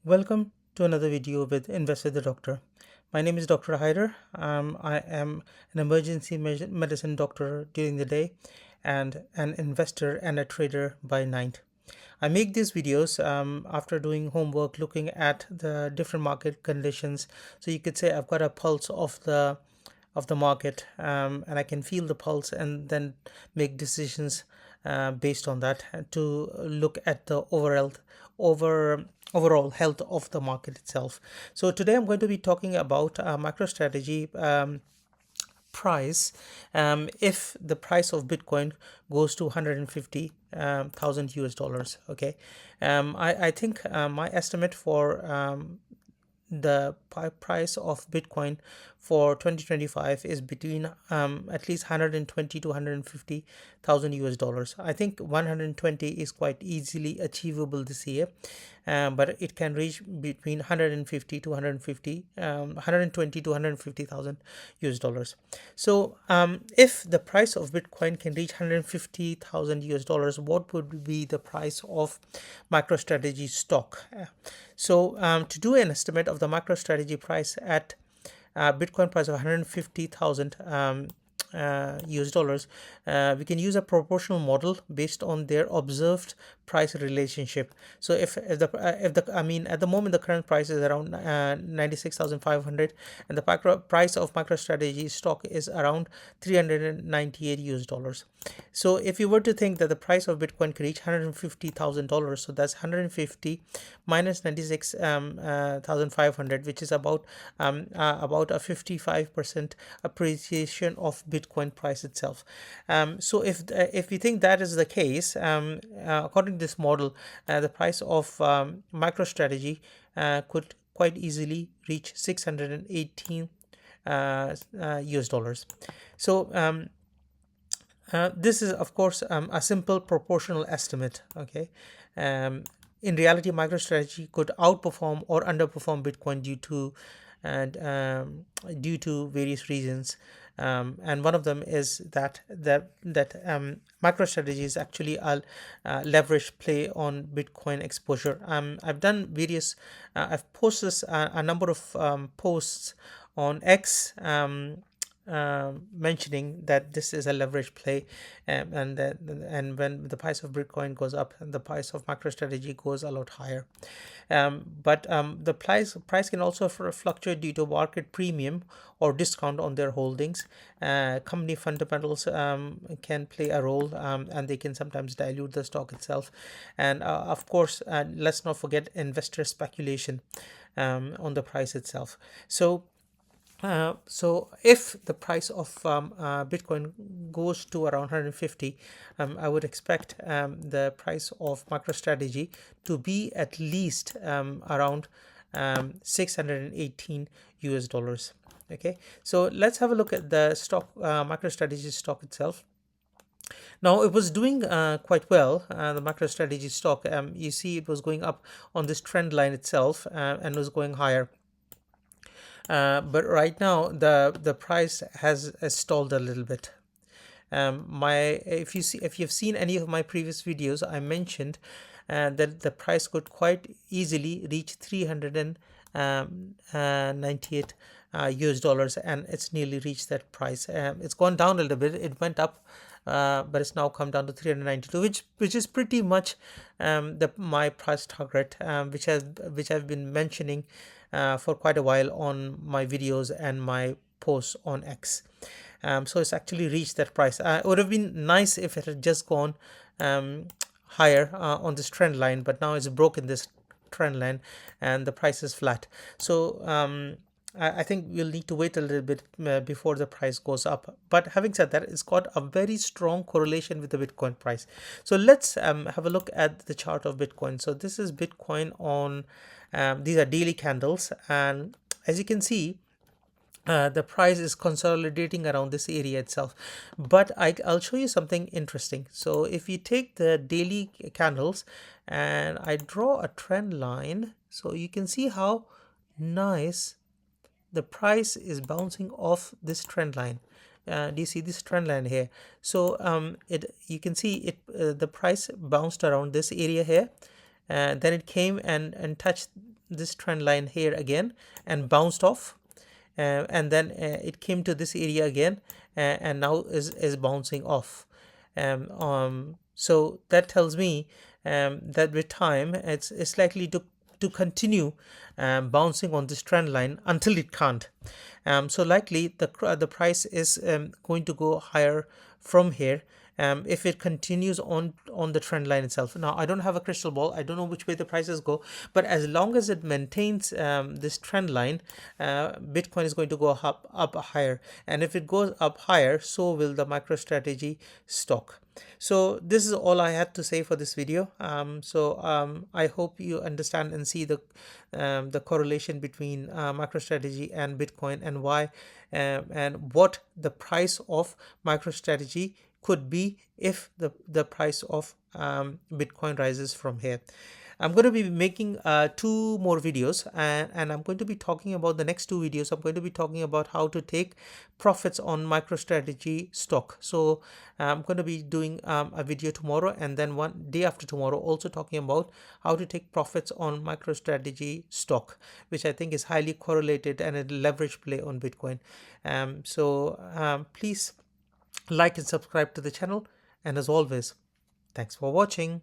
Welcome to another video with Invest with the Doctor. My name is Dr. Hyder. I am an emergency medicine doctor during the day and an investor and a trader by night. I make these videos after doing homework, looking at the different market conditions. So you could say I've got a pulse of the market, and I can feel the pulse and then make decisions based on that to look at the overall health of the market itself. So today I'm going to be talking about MicroStrategy price. If the price of Bitcoin goes to 150,000 US dollars. Okay, I think my estimate for the price of Bitcoin for 2025 is between at least 120 to 150,000 US dollars. I think 120 is quite easily achievable this year, but it can reach between 150 to 120 to 150,000 US dollars. So if the price of Bitcoin can reach 150,000 US dollars, what would be the price of MicroStrategy stock? So to do an estimate of the MicroStrategy price at Bitcoin price of 150,000 US dollars, we can use a proportional model based on their observed price relationship. So if the I mean, at the moment the current price is around 96,500, and the price of MicroStrategy stock is around 398 US dollars. So if you were to think that the price of Bitcoin could reach $150,000, so that's 150 minus 96,500, which is about a 55% appreciation of Bitcoin price itself. So if we think that is the case, according to this model, the price of MicroStrategy could quite easily reach 618 US dollars. So this is of course a simple proportional estimate. Okay, in reality MicroStrategy could outperform or underperform Bitcoin due to various reasons, and one of them is that MicroStrategy is actually a leverage play on Bitcoin exposure. I've posted a number of posts on X, mentioning that this is a leverage play, and when the price of Bitcoin goes up, the price of MicroStrategy goes a lot higher. But the price can also fluctuate due to market premium or discount on their holdings. Company fundamentals can play a role, and they can sometimes dilute the stock itself. And of course, let's not forget investor speculation on the price itself. So if the price of Bitcoin goes to around 150, I would expect the price of MicroStrategy to be at least around 618 US dollars. Okay, so let's have a look at the stock, MicroStrategy stock itself. Now it was doing quite well. The MicroStrategy stock, you see, it was going up on this trend line itself, and was going higher. But right now the price has stalled a little bit. If you've seen any of my previous videos, I mentioned that the price could quite easily reach 398 US dollars, and it's nearly reached that price. It's gone down a little bit. It went up, but it's now come down to 392, which is pretty much my price target, which I've been mentioning for quite a while on my videos and my posts on X. So it's actually reached that price. It would have been nice if it had just gone higher on this trend line, but now it's broken this trend line and the price is flat. So I think we'll need to wait a little bit before the price goes up. But having said that, it's got a very strong correlation with the Bitcoin price. So let's have a look at the chart of Bitcoin. So this is Bitcoin on, these are daily candles, and as you can see, the price is consolidating around this area itself. But I'll show you something interesting. So if you take the daily candles and I draw a trend line, so you can see how nice the price is bouncing off this trend line. Do you see this trend line here? So you can see the price bounced around this area here, then it came and touched this trend line here again and bounced off, and then it came to this area again, and now is bouncing off. So that tells me that with time it's likely to continue bouncing on this trend line until it can't. So likely the price is going to go higher from here, if it continues on the trend line itself. Now I don't have a crystal ball, I don't know which way the prices go, but as long as it maintains this trend line, Bitcoin is going to go up higher, and if it goes up higher, so will the MicroStrategy stock. So this is all I had to say for this video. I hope you understand and see the correlation between MicroStrategy and Bitcoin, and why and what the price of MicroStrategy could be if the price of Bitcoin rises from here. I'm going to be making 2 more videos, and I'm going to be talking about the next 2 videos. I'm going to be talking about how to take profits on MicroStrategy stock. So I'm going to be doing a video tomorrow, and then one day after tomorrow also talking about how to take profits on MicroStrategy stock, which I think is highly correlated and a leverage play on Bitcoin. Please like and subscribe to the channel, and as always, thanks for watching.